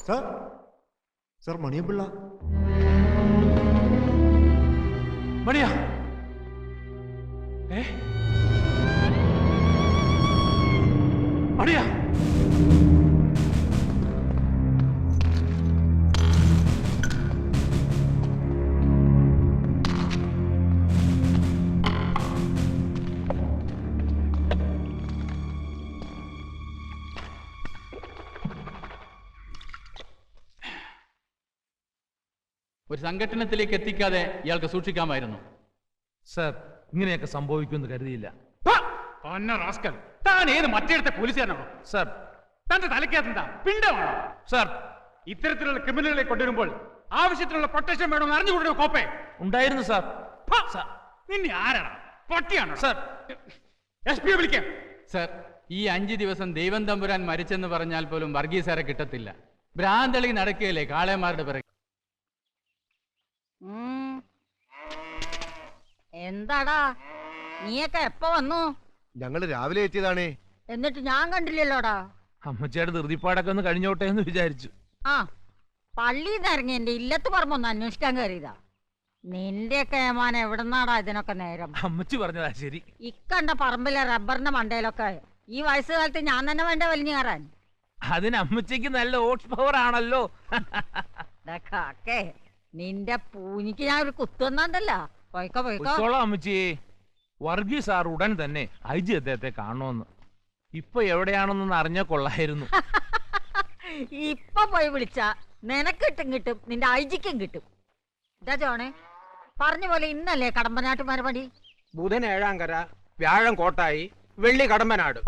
Sir sir Maniyanpilla. മണിയാ? മണിയാ? ഒരു സംഘടനത്തിലേക്ക് എത്തിക്കാതെ ഇയാൾക്ക് സൂക്ഷിക്കാമായിരുന്നു. സർ, ഇങ്ങനെയൊക്കെ സംഭവിക്കുമെന്ന് കരുതിയില്ല. താൻ ഏത് മറ്റേടത്തെ പോലീസുകാരനാണോ? സർ, തന്റെ തലയ്ക്കകത്തെന്താ പിണ്ടമാണോ? സർ, ഇത്തരത്തിലുള്ള ക്രിമിനലുകളെ കൊണ്ടുവരുമ്പോൾ ആവശ്യത്തിനുള്ള പ്രൊട്ടക്ഷൻ വേണമെന്ന് അറിഞ്ഞുകൊണ്ടോ കോപ്പേ? ഉണ്ടായിരുന്നു സാർ. നിന്നെ ആരാണ്? പൊട്ടിയാണോ? സർ, SP വിളിക്കാം. സർ, ഈ 5 ദിവസം ദൈവം തമ്പുരാൻ മരിച്ചെന്ന് പറഞ്ഞാൽ പോലും വർഗീസാരെ കിട്ടത്തില്ല. ഭ്രാന്തളി നടക്കുകയല്ലേ കാളയന്മാരുടെ പിറകെ. എന്താടാ നീയൊക്കെ എപ്പ വന്നു? ഞങ്ങള് രാവിലെ എത്തിയതാണേ. എന്നിട്ട് ഞാൻ കണ്ടില്ലല്ലോടാ. അമ്മച്ചിയുടെ ധൃതിപ്പാടൊക്കെ ഒന്ന് കഴിഞ്ഞോട്ടെ എന്ന് വിചാരിച്ചു. ആ, പള്ളിന്ന് ഇറങ്ങി എന്റെ ഇല്ലത്ത് പറമ്പൊന്ന് അന്വേഷിക്കാൻ കയറിയതാ. നിന്റെയൊക്കെ ഏമാൻ എവിടെന്നാടാ ഇതിനൊക്കെ നേരം? അമ്മച്ചി പറഞ്ഞതാ ശരി. ഇക്കണ്ട പറമ്പിലെ റബ്ബറിന്റെ മണ്ടയിലൊക്കെ ഈ വയസ്സുകാലത്ത് ഞാൻ തന്നെ വേണ്ട വലിഞ്ഞു കയറാൻ. അതിന് അമ്മച്ചിക്ക് നല്ല ഓട്സ് പവർ ആണല്ലോ. കാക്കേ, നിന്റെ പൂനിക്ക് ഞാൻ ഒരു കുത്തുവന്നല്ല. പോയിക്കോ പോയിക്കോ. അമ്മച്ചി, വർഗീസ് സാർ ഉടൻ തന്നെ IG അദ്ദേഹത്തെ കാണണമെന്ന്. ഇപ്പൊ എവിടെയാണെന്നൊന്ന് അറിഞ്ഞാ കൊള്ളായിരുന്നു. ഇപ്പൊ പോയി വിളിച്ച നിനക്കിട്ടും കിട്ടും, നിന്റെ IGക്കും കിട്ടും. ഇതാ ജോണേ പറഞ്ഞ പോലെ ഇന്നല്ലേ കടമ്പനാട്ട് മരപടി? ബുധൻ ഏഴാങ്കര, വ്യാഴം കോട്ടായി, വെള്ളി കടമ്പനാട്.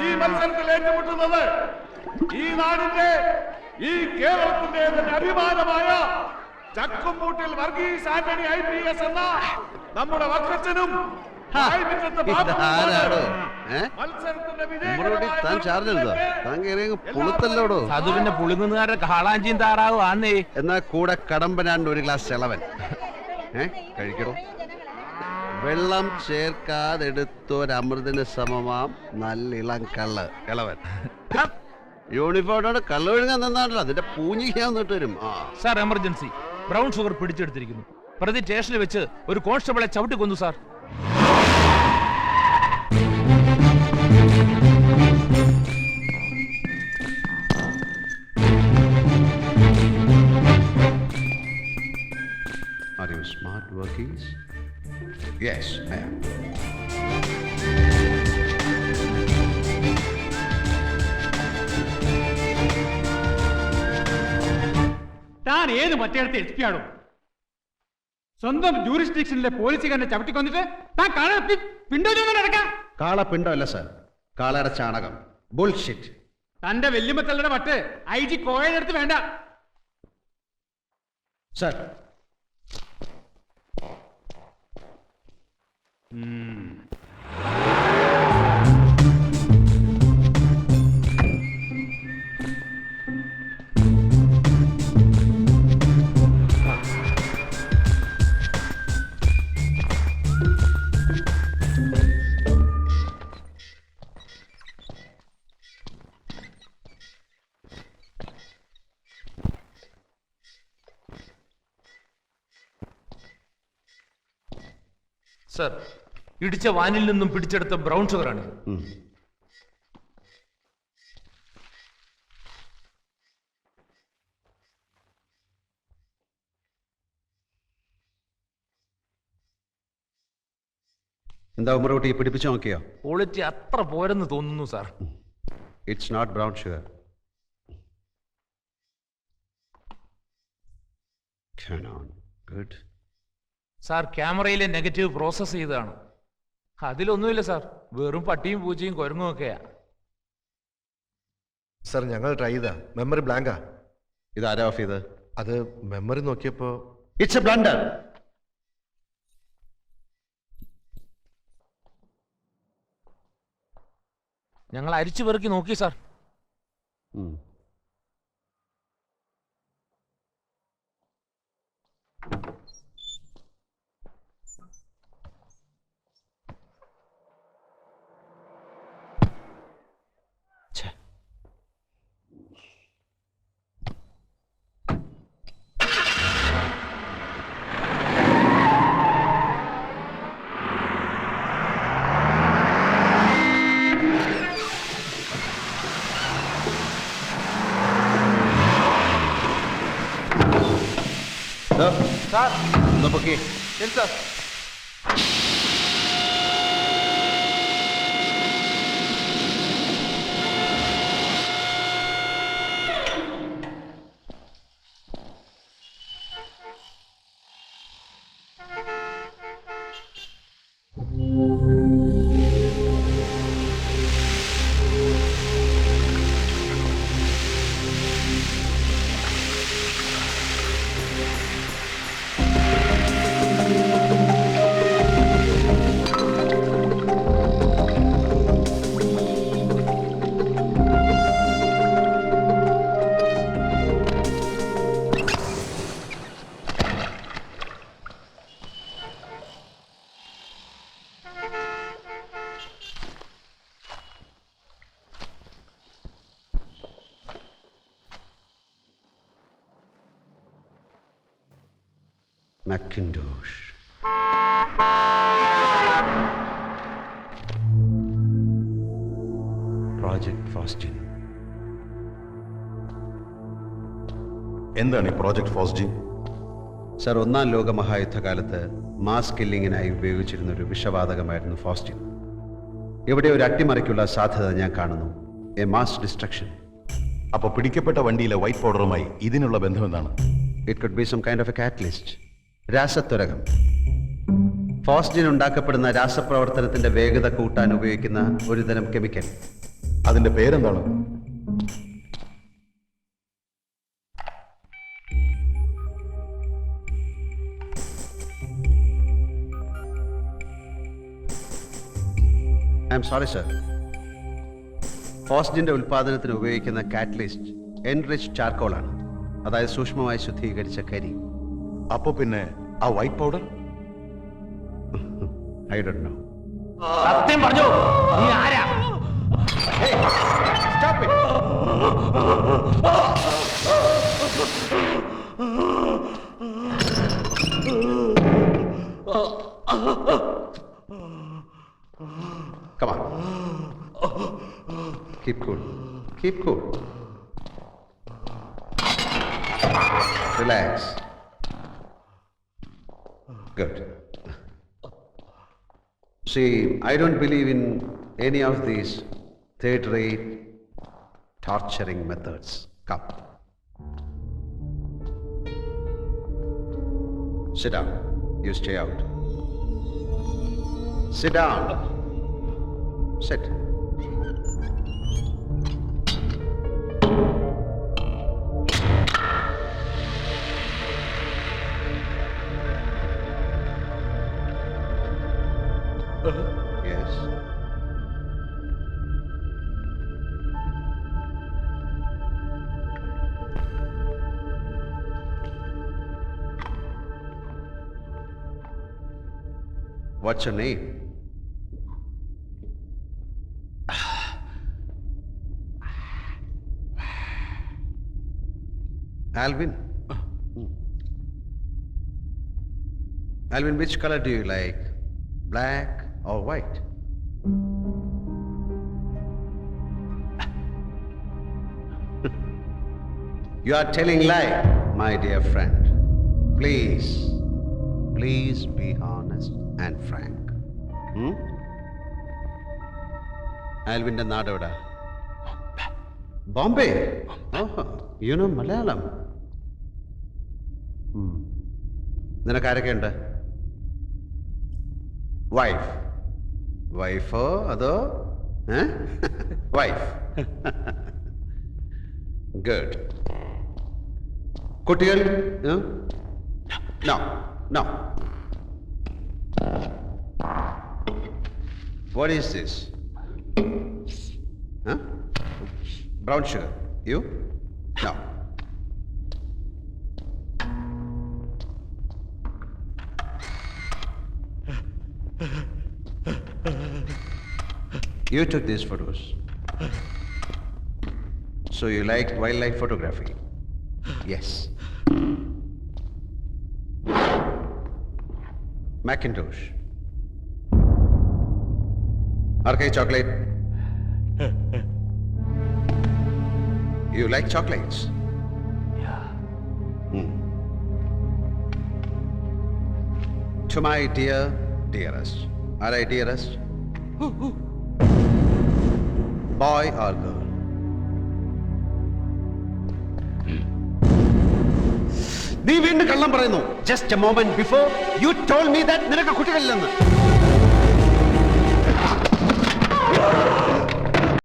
ഈ മത്സരത്തിൽ ഏറ്റുമുട്ടുന്നത് ഈ നാടിന്റെ, ഈ കേരളത്തിന്റെ അഭിമാനമായ ചക്കുംപൂട്ടിൽ വർഗീസ് ആന്റണി IPS എന്ന നമ്മുടെ വക്കച്ചനും അതുപിന്നെ പുളിങ്ങുന്നുകാരുടെ കാളാഞ്ചിയും താറാവും ആന്നേ. എന്നാ കൂടെ കടമ്പനാണ്ട് ഒരു ഗ്ലാസ് ചെളവൻ കഴിക്കണോ? വെള്ളം ചേർക്കാതെടുത്തൊരമൃതിന് സമമാം നല്ല ഇളം കള്ള് ഇളവൻ. യൂണിഫോമോട് കള്ള് ഒഴുകാൻ നിന്നാണല്ലോ, അതിന്റെ പൂഞ്ഞിക്കാൻ നിട്ട് വരും. Sir, emergency. ബ്രൗൺ ഷുഗർ പിടിച്ചെടുത്തിരിക്കുന്നു. പ്രതി സ്റ്റേഷനിൽ വെച്ച് ഒരു കോൺസ്റ്റബിളെ ചവിട്ടി കൊന്നു sir. Are you smart workies? Yes, I am. താൻ ഏത് മറ്റേടത്തെ SP ആണോ? സ്വന്തം ജൂറിസ്ഡിക്ഷനിലെ പോലീസുകാരനെ ചവിട്ടിക്കൊന്നിട്ട് താൻ കാള പിണ്ടോ നടക്കാം? കാള പിണ്ടോ അല്ല സാർ, കാളയുടെ ചാണകം. ബുൾഷിറ്റ്. തന്റെ വെല്ലുമത്തല്ലയുടെ വട്ട് IG കോഴയെടുത്ത് വേണ്ട സാർ. സർ, ഇടിച്ച വാനിൽ നിന്നും പിടിച്ചെടുത്ത ബ്രൗൺ ഷുഗറാണ്. ഉം. എന്താ ഉമ്മറൂട്ടി പിടിപ്പിച്ചു നോക്കിയോ? ക്വാളിറ്റി അത്ര പോരെന്ന് തോന്നുന്നു sir. It's not brown sugar. Good. Sir, ക്യാമറയിലെ നെഗറ്റീവ് പ്രോസസ് ചെയ്തതാണ്. അതിലൊന്നുമില്ല സാർ, വെറും പട്ടിയും പൂച്ചയും കുരങ്ങും ഒക്കെയാ. സർ ഞങ്ങൾ ട്രൈ ചെയ്താ മെമ്മറി ബ്ലാങ്കാ. ഇത് ആരാ ഓഫ് ചെയ്ത്? അത് മെമ്മറി നോക്കിയപ്പോ ഇറ്റ്സ് എ ബ്ലണ്ടർ. ഞങ്ങൾ അരിച്ചു പെറുക്കി നോക്കി സാർ. സാർ, പൊക്കി. ശരി സാർ. Macintosh. Project Faustin. എന്താണ് ഈ പ്രോജക്ട് ഫോസ്ജിൻ? സർ, ഒന്നാം ലോക മഹായുദ്ധകാലത്ത് മാസ് കില്ലിങ്ങിനായി ഉപയോഗിച്ചിരുന്ന ഒരു വിഷവാതകമായിരുന്നു ഫോസ്റ്റിൻ. ഇവിടെ ഒരു അട്ടിമറിക്കുള്ള സാധ്യത ഞാൻ കാണുന്നു. A mass destruction. അപ്പൊ പിടിക്കപ്പെട്ട വണ്ടിയിലെ വൈറ്റ് പൗഡറുമായി ഇതിനുള്ള ബന്ധം എന്താണ്? It could be some kind of a catalyst. രാസത്വരകം. ഫോസ്ജിൻ ഉണ്ടാക്കപ്പെടുന്ന രാസപ്രവർത്തനത്തിന്റെ വേഗത കൂട്ടാൻ ഉപയോഗിക്കുന്ന ഒരു തരം കെമിക്കൽ. അതിന്റെ പേരെന്താണ്? I'm sorry sir. ഫോസ്ജിന്റെ ഉൽപാദനത്തിന് ഉപയോഗിക്കുന്ന കാറ്റലിസ്റ്റ് എൻറിച്ച് ചാർക്കോളാണ്, അതായത് സൂക്ഷ്മമായി ശുദ്ധീകരിച്ച കരി. അപ്പോ പിന്നെ ആ white powder? I don't know. സത്യം പറഞ്ഞു, നീ ആരാ? Stop it. Come on. Keep cool. Keep cool. Relax. Good. See, I don't believe in any of these third-rate torturing methods. Come. Sit down. You stay out. Sit down. Sit. Yes. What's your name? Alvin. Alvin, which color do you like? black or white? You are telling lie, my dear friend. Please be honest and frank. ആൽവിൻ്റെ നാട് എവിടാ? ബോംബെ. ഓഹോ, you know Malayalam. നിനക്കാരൊക്കെ ഉണ്ട്? വൈഫോ അതോ wife? Good. കുട്ടികൾ? No. What is this? Brown sugar. You? No. You took these photos. So you liked wildlife photography? Yes. Macintosh. RK chocolate. You like chocolates? Yeah. To my dearest. Are I dearest? Boy or girl? നീ വീണ്ടും കള്ളം പറയുന്നു. Just a moment before you told me that നിനക്ക് കുട്ടികളില്ലെന്ന്.